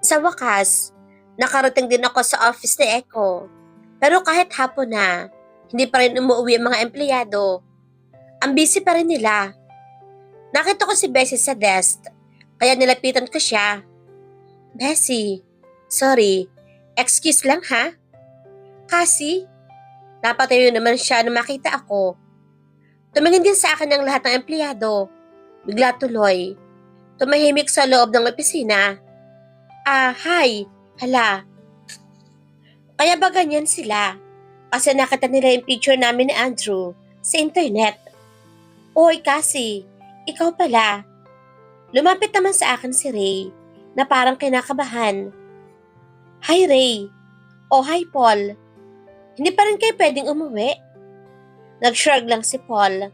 Sa wakas, nakarating din ako sa office ni Echo. Pero kahit hapon na, hindi pa rin umuwi ang mga empleyado. Ang busy pa rin nila. Nakita ko si Bessie sa desk, kaya nilapitan ko siya. Bessie, sorry, excuse lang ha? Kasi, napatayo naman siya nung makita ako. Tumingin din sa akin ang lahat ng empleyado. Bigla tuloy. Tumahimik sa loob ng opisina. Hi, hala. Kaya ba ganyan sila? Kasi nakita nila yung picture namin ni Andrew sa internet. Oy, kasi, ikaw pala. Lumapit naman sa akin si Ray na parang kinakabahan. Hi Ray. O hi Paul. Hindi pa rin kayo pwedeng umuwi? Nag-shrug lang si Paul.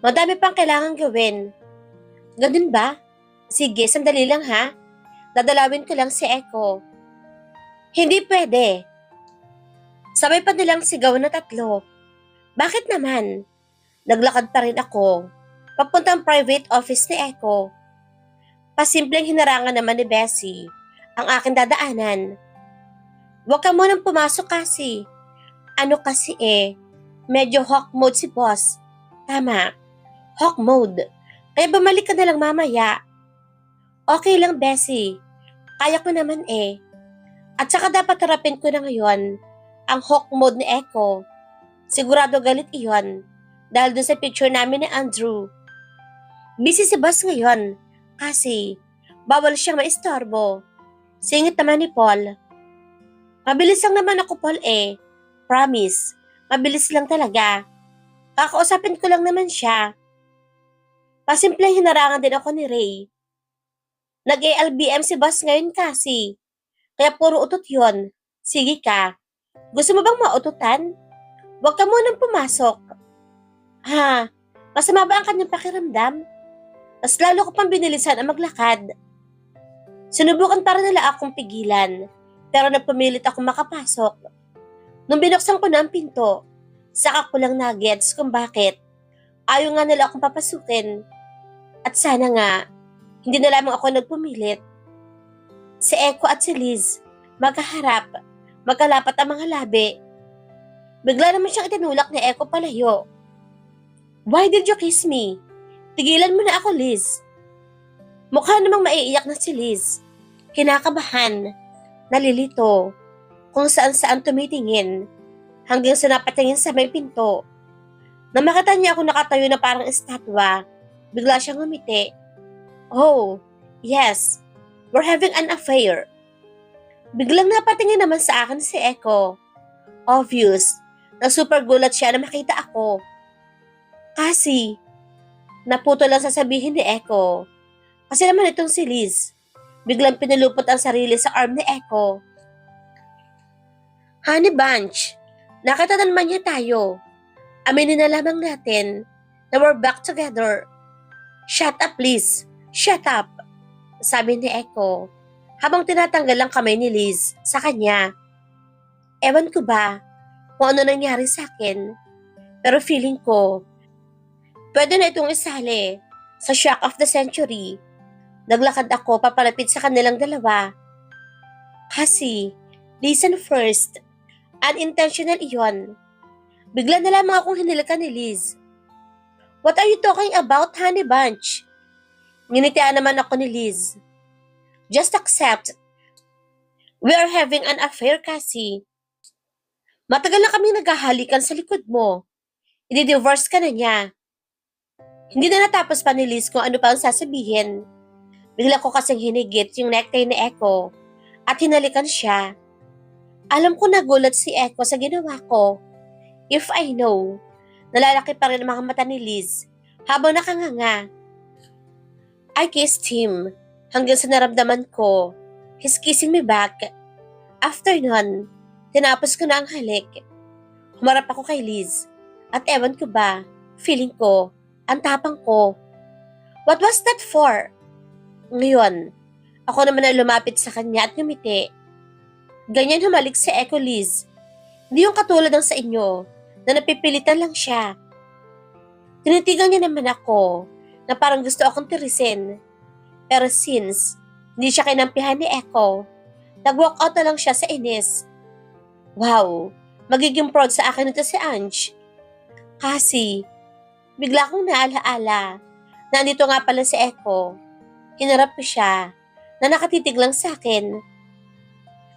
Madami pang kailangan gawin. Ganun ba? Sige, sandali lang ha. Dadalawin ko lang si Echo. Hindi pwede. Sabay pa nilang sigaw na tatlo. Bakit naman? Naglakad pa rin ako. Papuntang private office ni Echo. Pasimpleng hinarangan naman ni Bessie ang aking dadaanan. Huwag ka munang pumasok kasi. Ano kasi medyo hawk mode si boss. Tama, hawk mode. Kaya bumalik ka na lang mamaya. Okay lang, Bessie. Kaya ko naman At saka dapat harapin ko na ngayon ang hawk mode ni Echo. Sigurado galit iyon dahil doon sa picture namin ni Andrew. Busy si boss ngayon kasi bawal siyang maistorbo. Singit naman ni Paul. Mabilis lang naman ako, Paul Promise, mabilis lang talaga. Kakausapin ko lang naman siya. Pasimpleng hinarangan din ako ni Ray. Nag-ALBM si boss ngayon kasi. Kaya puro utot yon. Sige ka. Gusto mo bang maututan? Huwag ka munang pumasok. Ha? Masama ba ang kanyang pakiramdam? Mas lalo ko pang binilisan ang maglakad. Sinubukan para nila akong pigilan, pero nagpumilit akong makapasok. Nung binuksan ko na ang pinto, saka ko lang na-gets kung bakit. Ayaw nga nila akong papasukin. At sana nga, hindi na lamang ako nagpumilit. Si Echo at si Liz, magkaharap, magkalapat ang mga labi. Bigla naman siyang itinulak ni Echo palayo. Why did you kiss me? Tigilan mo na ako, Liz. Mukha namang maiiyak na si Liz. Kinakabahan, nalilito, kung saan-saan tumitingin, hanggang sa napatingin sa may pinto. Nang makita niya ako nakatayo na parang estatwa, bigla siyang ngumiti. Oh, yes, we're having an affair. Biglang napatingin naman sa akin si Echo. Obvious, na super gulat siya na makita ako. Kasi, naputo lang sasabihin ni Echo. Kasi naman itong si Liz, biglang pinulupot ang sarili sa arm ni Echo. Honey Bunch, nakita na naman niya tayo. Aminin na lamang natin na we're back together. Shut up, please. Shut up, sabi ni Echo habang tinatanggal ang kamay ni Liz sa kanya. Ewan ko ba kung ano nangyari sa akin, pero feeling ko, pwede na itong isali sa shock of the century. Naglakad ako papalapit sa kanilang dalawa. Kasi, listen first, unintentional iyon. Bigla na lamang akong hinilikan ni Liz. What are you talking about, Honey Bunch? Nginitian naman ako ni Liz. Just accept. We are having an affair kasi. Matagal na kami naghahalikan sa likod mo. I-divorce ka na niya. Hindi na natapos pa ni Liz kung ano pa ang sasabihin. Bigla ko kasing hinigit yung necktie ni Echo at hinalikan siya. Alam ko nagulat si Echo sa ginawa ko. If I know, nalalaki pa rin ang mga mata ni Liz habang nakanganga. I kissed him hanggang sa naramdaman ko. He's kissing me back. After nun, tinapos ko na ang halik. Humarap ako kay Liz at ewan ko ba, feeling ko, ang tapang ko. What was that for? Ngayon, ako naman na lumapit sa kanya at ngumiti. Ganyan humalik si Echo, Liz. Hindi yung katulad ng sa inyo na napipilitan lang siya. Tinitigan niya naman ako na parang gusto akong tirisin. Pero since Hindi siya kinampihan ni Echo. Nag-walk out na lang siya sa inis. Wow, magiging proud sa akin ito si Ange. Kasi, bigla kong naalaala na andito nga pala si Echo. Hinarap ko siya na nakatitig lang sa akin.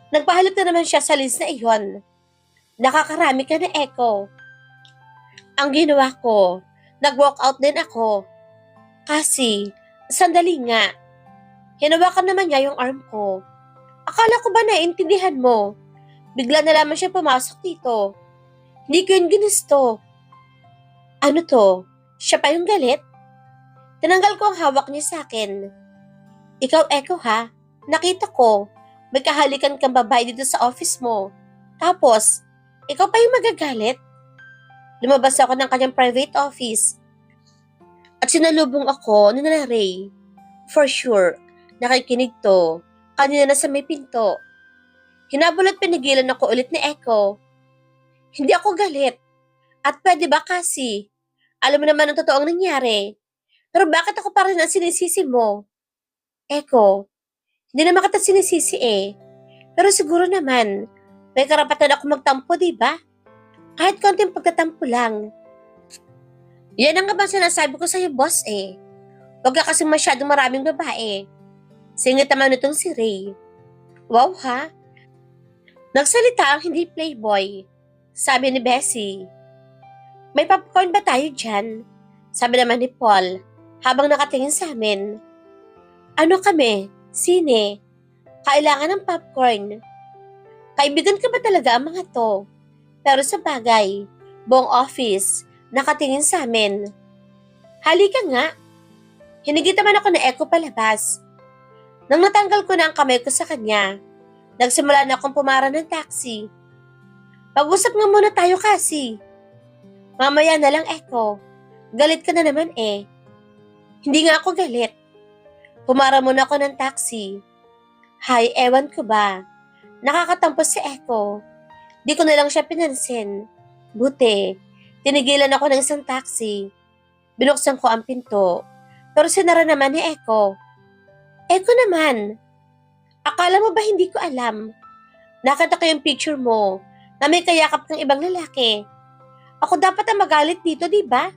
Nagpahalot na naman siya sa list na iyon. Nakakarami ka na, Echo. Ang ginawa ko, nag-walk out din ako. Kasi, sandali nga. Hinawakan naman niya yung arm ko. Akala ko ba naiintindihan mo? Bigla na lamang siya pumasok dito. Hindi ko yun ginusto. Ano to? Siya pa yung galit? Tinanggal ko ang hawak niya sa akin. Ikaw, Echo ha? Nakita ko. May kahalikan kang babae dito sa office mo. Tapos, ikaw pa yung magagalit? Lumabas ako ng kanyang private office. At sinalubong ako ni Nana Ray. For sure, nakikinig to. Kanina na sa may pinto. Hinabol at pinigilan ako ulit ni Echo. Hindi ako galit. At pwede ba kasi? Alam mo naman ang totoong nangyari. Pero bakit ako pa rin ang sinisisi mo? Echo, hindi naman kita sinisisi eh. Pero siguro naman, may karapatan ako magtampo, di ba? Kahit konting pagtatampo lang. Yan ang nga ba sinasabi ko sa'yo, boss eh. Huwag ka kasi masyadong maraming babae. Singit naman itong si Ray. Wow ha? Nagsalita ang hindi playboy. Sabi ni Bessie. May popcorn ba tayo dyan? Sabi naman ni Paul habang nakatingin sa amin. Ano kami? Sine? Kailangan ng popcorn. Kaibigan ka ba talaga ang mga to? Pero sa bagay, buong office, nakatingin sa amin. Halika nga. Hinigit naman ako na Echo palabas. Nang natanggal ko na ang kamay ko sa kanya, nagsimula na akong pumara ng taxi. Pag-usap nga muna tayo kasi. Mamaya na lang, Echo. Galit ka na naman eh. Hindi nga ako galit. Pumara muna ako ng taxi. Hay, ewan ko ba. Nakakatampo si Echo. Di ko na lang siya pinansin. Buti, tinigilan ako ng isang taxi. Binuksan ko ang pinto. Pero sinara naman ni Echo. Echo naman. Akala mo ba hindi ko alam? Nakita ko yung picture mo na may kayakap ng ibang lalaki. Ako dapat ang magalit dito, di ba?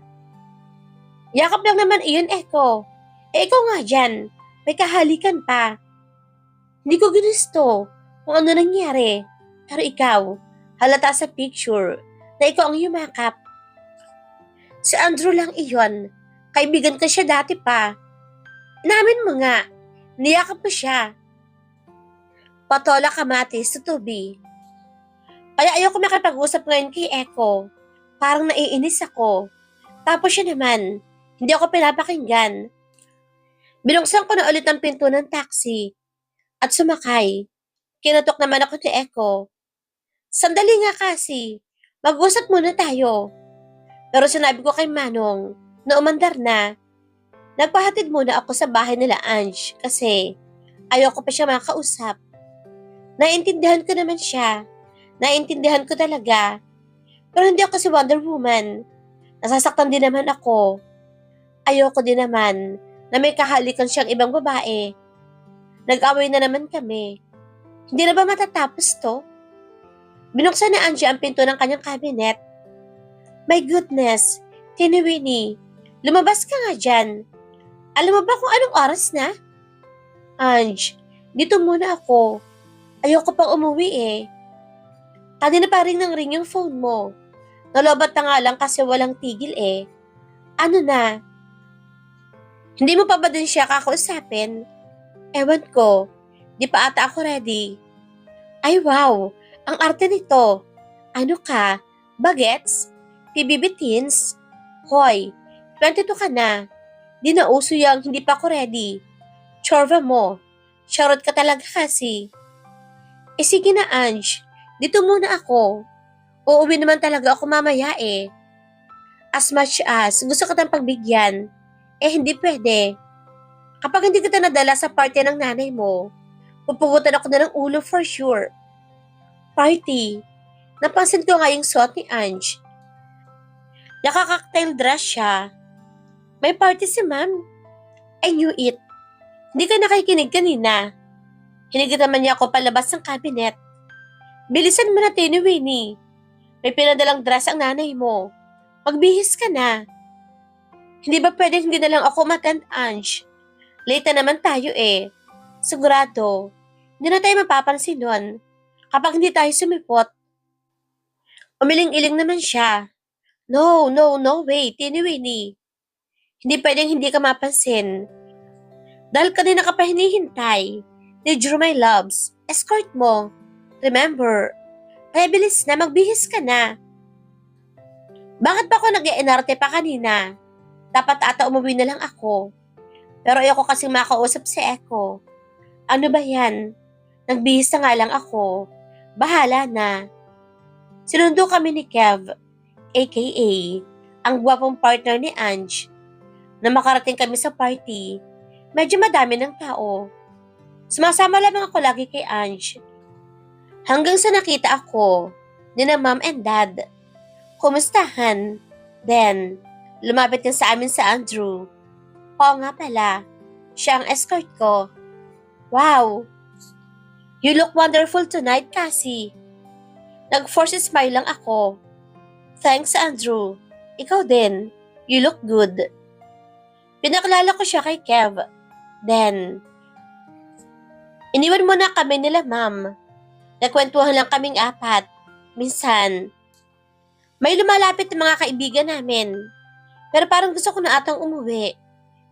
Yakap lang naman iyon, Echo. Eh, ikaw nga dyan. May kahalikan pa. Hindi ko ginusto kung ano nangyari. Pero ikaw, halata sa picture na ikaw ang yumakap. Si Andrew lang iyon. Kaibigan ko siya dati pa. Inamin mo nga. Niyakap mo siya. Patola kamatis sa tubi. Kaya ayoko makipag-usap ngayon kay Echo. Parang naiinis ako. Tapos siya naman, hindi ako pinapakinggan. Binuksan ko na ulit ang pinto ng taxi at sumakay. Kinatok naman ako ni Echo. Sandali nga kasi, mag-usap muna tayo. Pero sinabi ko kay Manong na umandar na. Nagpahatid muna ako sa bahay nila Ange kasi ayoko pa siya makausap. Naiintindihan ko naman siya. Naiintindihan ko talaga. Pero hindi ako si Wonder Woman. Nasasaktan din naman ako. Ayoko din naman na may kahalikan siyang ibang babae. Nag-away na naman kami. Hindi na ba matatapos to? Binuksan ni Angie ang pinto ng kanyang cabinet. My goodness, Tini Winnie, lumabas ka nga dyan. Alam mo ba kung anong oras na? Ange, dito muna ako. Ayoko pang umuwi eh. Kanina pa ring nang ring yung phone mo. Nalobat na nga lang kasi walang tigil eh. Ano na? Hindi mo pa ba din siya kakausapin? Ewan ko. Di pa ata ako ready. Ay wow, ang arte nito. Ano ka? Bagets? PBB teens? Hoy, 22 ka na. Di na uso yung hindi pa ako ready. Chorva mo. Charot ka talaga kasi. Eh sige na Ange, dito muna ako. Uuwi naman talaga ako mamaya eh. As much as gusto kitang pagbigyan, eh hindi pwede. Kapag hindi kita nadala sa party ng nanay mo, pupugutan ako na ng ulo for sure. Party. Napansin ko nga yung suot ni Ange. Nakaka-cocktail dress siya. May party si ma'am. I knew it. Hindi ka nakikinig kanina. Hinigit naman niya ako palabas ng cabinet. Bilisan mo na, Tini Winnie. May pinadalang dress ang nanay mo. Magbihis ka na. Hindi ba pwedeng hindi na lang ako umattend, Ange? Late na naman tayo eh. Sigurado, hindi na tayo mapapansin nun kapag hindi tayo sumipot. Umiling-iling naman siya. No, no, no way, Tini Winnie. Hindi pwedeng hindi ka mapansin. Dahil kanina ka pa hinihintay ni Drew my loves. Escort mo. Remember, kaya bilis na, magbihis ka na. Bakit ba ako nag-iinarte pa kanina? Dapat ata umuwi na lang ako. Pero ayoko kasing makausap si Echo. Ano ba yan? Nagbihis na nga lang ako. Bahala na. Sinundo kami ni Kev, aka ang gwapong partner ni Ange. Na makarating kami sa party, medyo madami ng tao. Sumasama lamang ako lagi kay Ange. Hanggang sa nakita ako ni na mom and dad. Kumustahan? Then, lumapit din sa amin sa Andrew. Oo nga pala, siya ang escort ko. Wow! You look wonderful tonight, Cassie. Nag-force smile lang ako. Thanks, Andrew. Ikaw din. You look good. Pinaklala ko siya kay Kev. Then, iniwan mo na kami nila, ma'am. Nagkwentuhan lang kaming apat. Minsan, may lumalapit ng mga kaibigan namin. Pero parang gusto ko na atang umuwi.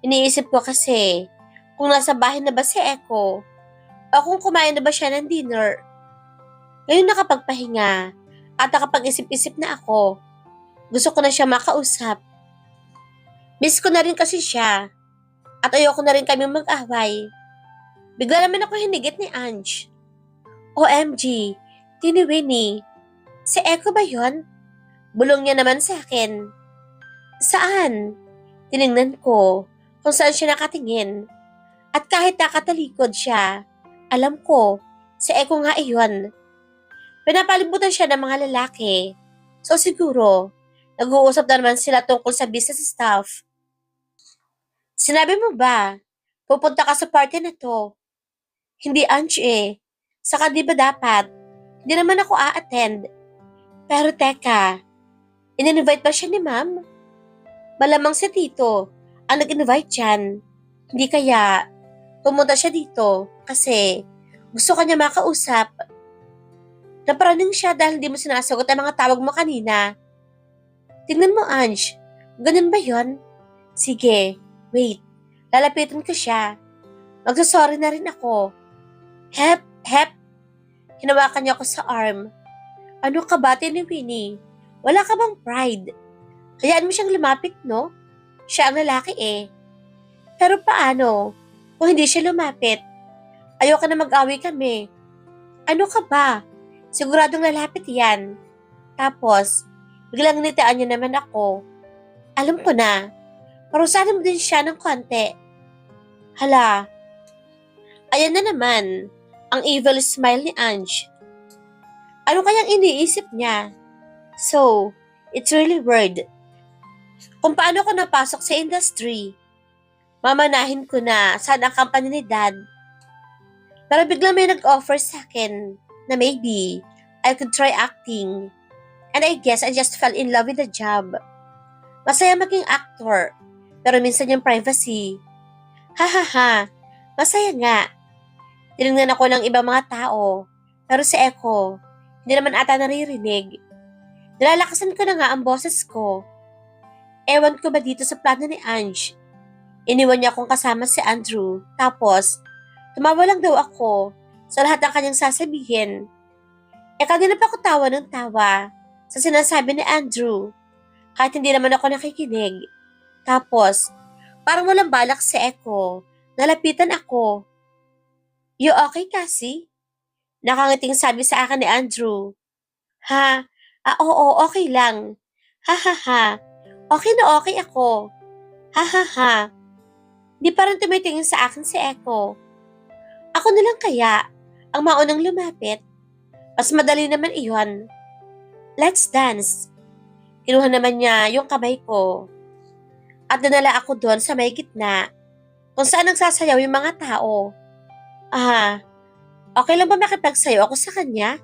Iniisip ko kasi, kung nasa bahay na ba si Echo, o kung kumain na ba siya ng dinner. Ngayon nakapagpahinga, at nakapag-isip-isip na ako. Gusto ko na siya makausap. Miss ko na rin kasi siya. At ayoko na rin kami mag-away. Bigla naman ako hinigit ni Ange. OMG, Tini Winnie. Si Echo ba yon? Bulong niya naman sa akin. Saan? Tiningnan ko kung saan siya nakatingin. At kahit nakatalikod siya, alam ko, si Echo nga iyon. Pinapalibutan siya ng mga lalaki. So siguro, nag-uusap na naman sila tungkol sa business stuff. Sinabi mo ba, pupunta ka sa party na to? Hindi, Ange eh. Saka di ba dapat? Hindi naman ako a-attend. Pero teka, in-invite ba siya ni ma'am? Malamang si Tito ang nag-invite dyan. Hindi kaya pumunta siya dito kasi gusto kanya makausap. Naparaning siya dahil hindi mo sinasagot ang mga tawag mo kanina. Tingnan mo, Ange. Ganun ba yon? Sige, wait. Lalapitan ko siya. Magsasorry na rin ako. Hep, hep. Hinawakan niya ako sa arm. Ano ka ba, Tini Winnie? Wala ka bang pride? Hayaan mo siyang lumapit, no? Siya ang lalaki eh. Pero paano kung hindi siya lumapit? Ayoko na mag-away kami. Ano ka ba? Siguradong lalapit yan. Tapos, biglang nitian niya naman ako. Alam ko na. Parusahan mo din siya ng konti. Hala. Ayan na naman, ang evil smile ni Ange. Ano kayang iniisip niya? So, it's really weird. Kung paano ko napasok sa industry, mamanahin ko na sana ang company ni Dad. Pero biglang may nag-offer sa akin na maybe I could try acting. And I guess I just fell in love with the job. Masaya maging actor, pero minsan yung privacy. Hahaha, masaya nga. Tinignan ako ng ibang mga tao, pero si Echo, hindi naman ata naririnig. Nilalakasan ko na nga ang boses ko. Ewan ko ba dito sa plano ni Ange? Iniwan niya akong kasama si Andrew, tapos tumawa lang daw ako sa lahat ng kanyang sasabihin. Kanina pa ako tawa ng tawa sa sinasabi ni Andrew, kahit hindi naman ako nakikinig. Tapos, parang walang balak si Echo, nalapitan ako. You okay, Cassie? Nakangiting sabi sa akin ni Andrew. Ha? Oo, okay lang. Ha ha ha. Okay na okay ako. Ha ha ha. Di pa rin tumitingin sa akin si Echo. Ako na lang kaya ang maunang lumapit. Mas madali naman iyon. Let's dance. Kinuha naman niya yung kamay ko. At dinala ako doon sa may gitna kung saan nagsasayaw yung mga tao. Ah, okay lang ba makipagsayaw ako sa kanya?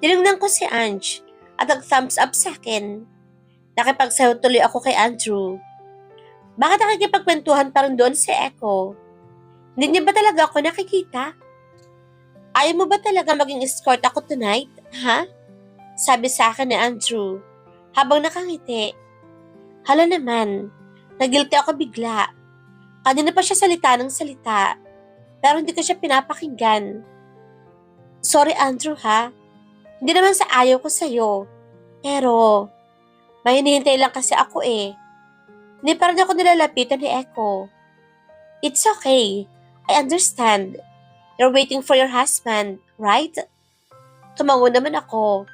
Tinignan ko si Ange at nag-thumbs up sa akin. Nakipagsayaw tuloy ako kay Andrew. Bakit nakikipagkwentuhan pa rin doon si Echo? Hindi niya ba talaga ako nakikita? Ayaw mo ba talaga maging escort ako tonight, ha? Sabi sa akin ni Andrew habang nakangiti. Hala naman, nagilty ako bigla. Kanina pa siya salita ng salita, pero hindi ko siya pinapakinggan. Sorry Andrew ha, hindi naman sa ayaw ko sa'yo. Pero, may hinihintay lang kasi ako eh. Hindi pa rin ako nilalapitan ni Echo. It's okay, I understand. You're waiting for your husband, right? Tumango naman ako.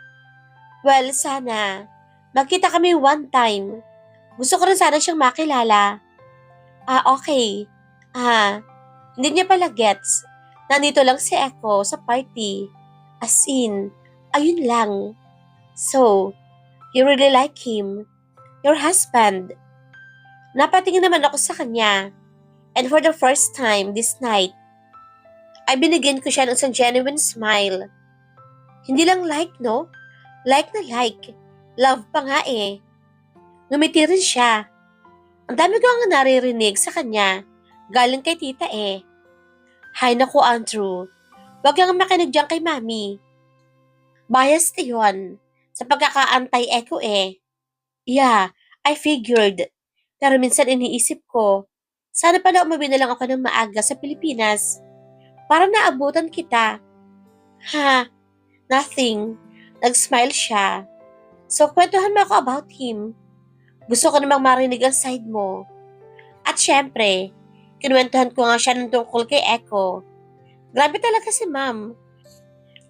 Well, sana. Magkita kami one time. Gusto ko rin sana siyang makilala. Okay. Hindi niya pala gets. Nandito lang si Echo sa party. As in, ayun lang. So, you really like him? Your husband? Napatingin naman ako sa kanya. And for the first time this night, ay binigyan ko siya ng isang genuine smile. Hindi lang like, no? Like na like. Love pa nga eh. Ngumiti rin siya. Ang dami ko ang naririnig sa kanya. Galing kay tita eh. Hay naku Andrew. Huwag kang makinig dyan kay mami. Biased yun. Sa pagkakaantay-echo eh. Yeah, I figured. Pero minsan iniisip ko, sana pala umuwi na lang ako ng maaga sa Pilipinas. Para naabutan kita. Ha, nothing. Nag-smile siya. So, kwentuhan mo ako about him. Gusto ko namang marinig ang side mo. At syempre, kinuwentuhan ko nga siya ng tungkol kay Echo. Grabe talaga si ma'am.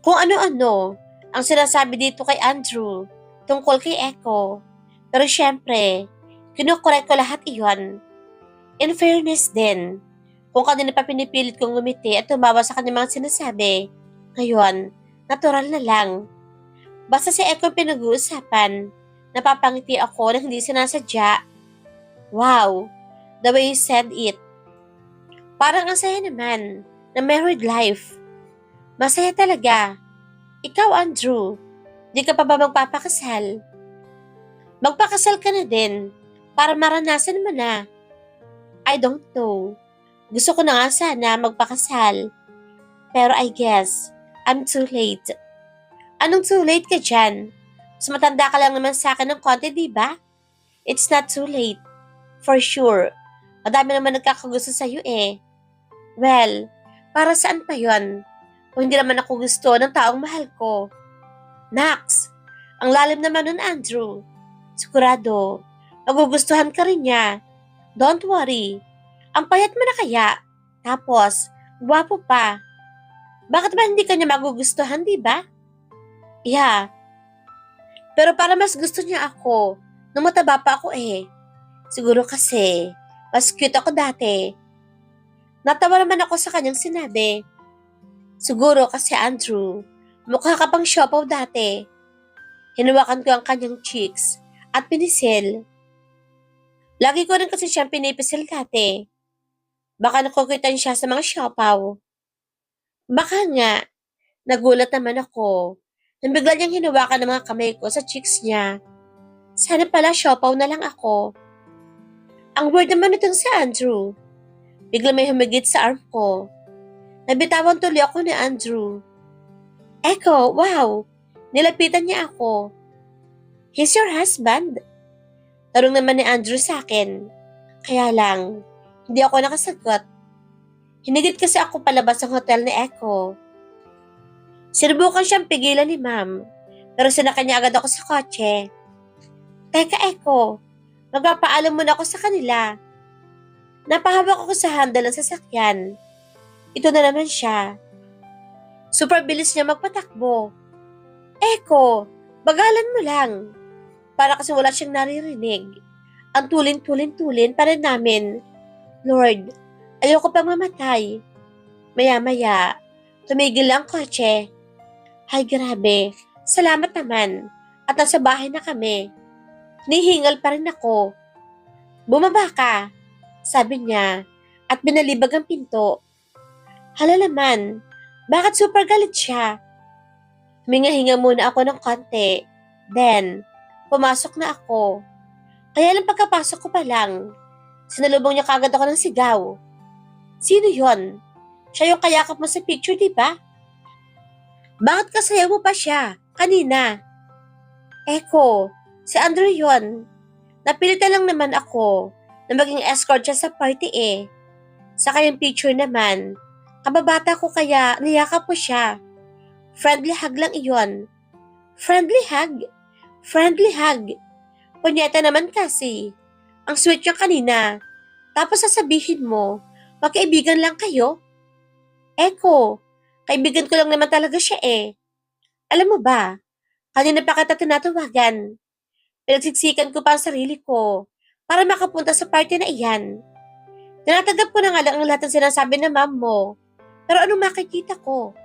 Kung ano-ano ang sinasabi dito kay Andrew tungkol kay Echo. Pero syempre, kinukorek ko lahat iyon. In fairness din, kung kanina pa pinipilit kong ngumiti at tumawa sa kanyang mga sinasabi, ngayon, natural na lang. Basta si Echo pinag-uusapan, napapangiti ako na hindi sinasadya. Wow, the way you said it. Parang ang saya naman na married life. Masaya talaga. Ikaw, Andrew, di ka pa ba magpapakasal? Magpakasal ka na din para maranasan mo na. I don't know. Gusto ko na nga sana magpakasal. Pero I guess, I'm too late. Anong too late ka dyan? Mas matanda ka lang naman sa akin ng konti, di ba? It's not too late. For sure. Madami naman nagkakagusto sa'yo eh. Well, para saan pa yon? Kung hindi naman ako gusto ng taong mahal ko. Nax, ang lalim naman nun Andrew. Sigurado, magugustuhan ka rin niya. Don't worry. Ang payat mo na kaya. Tapos, gwapo pa. Bakit ba hindi ka niya magugustuhan, di ba? Yeah. Pero para mas gusto niya ako, nung mataba pa ako eh. Siguro kasi, mas cute ako dati. Natawa naman ako sa kanyang sinabi. Siguro kasi Andrew, mukha ka pang siopaw dati. Hinawakan ko ang kanyang cheeks at pinisil. Lagi ko rin kasi siyang pinipisil dati. Baka nakukitan siya sa mga siopaw. Baka nga, nagulat naman ako. Nang bigla niyang hinawakan ng mga kamay ko sa cheeks niya. Sana pala siopaw na lang ako. Ang weird naman itong si Andrew. Bigla may humigit sa arm ko. Nabitawan tuloy ako ni Andrew. Echo, wow! Nilapitan niya ako. He's your husband? Tarong naman ni Andrew sa akin. Kaya lang, hindi ako nakasagot. Hinigit kasi ako palabas ng hotel ni Echo. Sinubukan siyang pigilan ni ma'am, pero sinakay niya agad ako sa kotse. Teka Echo, magpapaalam muna ako sa kanila. Napahawak ako sa handle ng sasakyan. Ito na naman siya. Super bilis niya magpatakbo. Echo, bagalan mo lang. Para kasi wala siyang naririnig. Ang tulin-tulin-tulin pa rin namin. Lord, ayoko pang mamatay. Maya-maya, tumigil ang kotse. Ay grabe, salamat naman. At nasa bahay na kami. Nihingal pa rin ako. Bumaba ka, sabi niya. at binalibag ang pinto. Hala naman, bakit super galit siya? Huminga-hinga muna ako ng konti. Then, pumasok na ako. Kaya lang pagkapasok ko pa lang, sinalubong niya kagad ako ng sigaw. Sino yon? Siya yung kayakap mo sa picture, di ba? Bakit kasayaw mo pa siya? Kanina. Eko, si Andrew yon. Napilitan lang naman ako na maging escort siya sa party eh. Sa kanyang picture naman, kababata ko kaya niyakap ko siya. Friendly hug lang iyon. Friendly hug? Friendly hug. Punyeta naman kasi. Ang sweet niya kanina. Tapos sasabihin mo, magkaibigan lang kayo? Eko, kaibigan ko lang naman talaga siya eh. Alam mo ba, kanina pa kita tinatawagan. Pinagsiksikan ko pa ang sarili ko para makapunta sa party na iyan. Tinatanggap ko na nga lang ang lahat ng sinasabi ng mom mo. Pero anong makikita ko?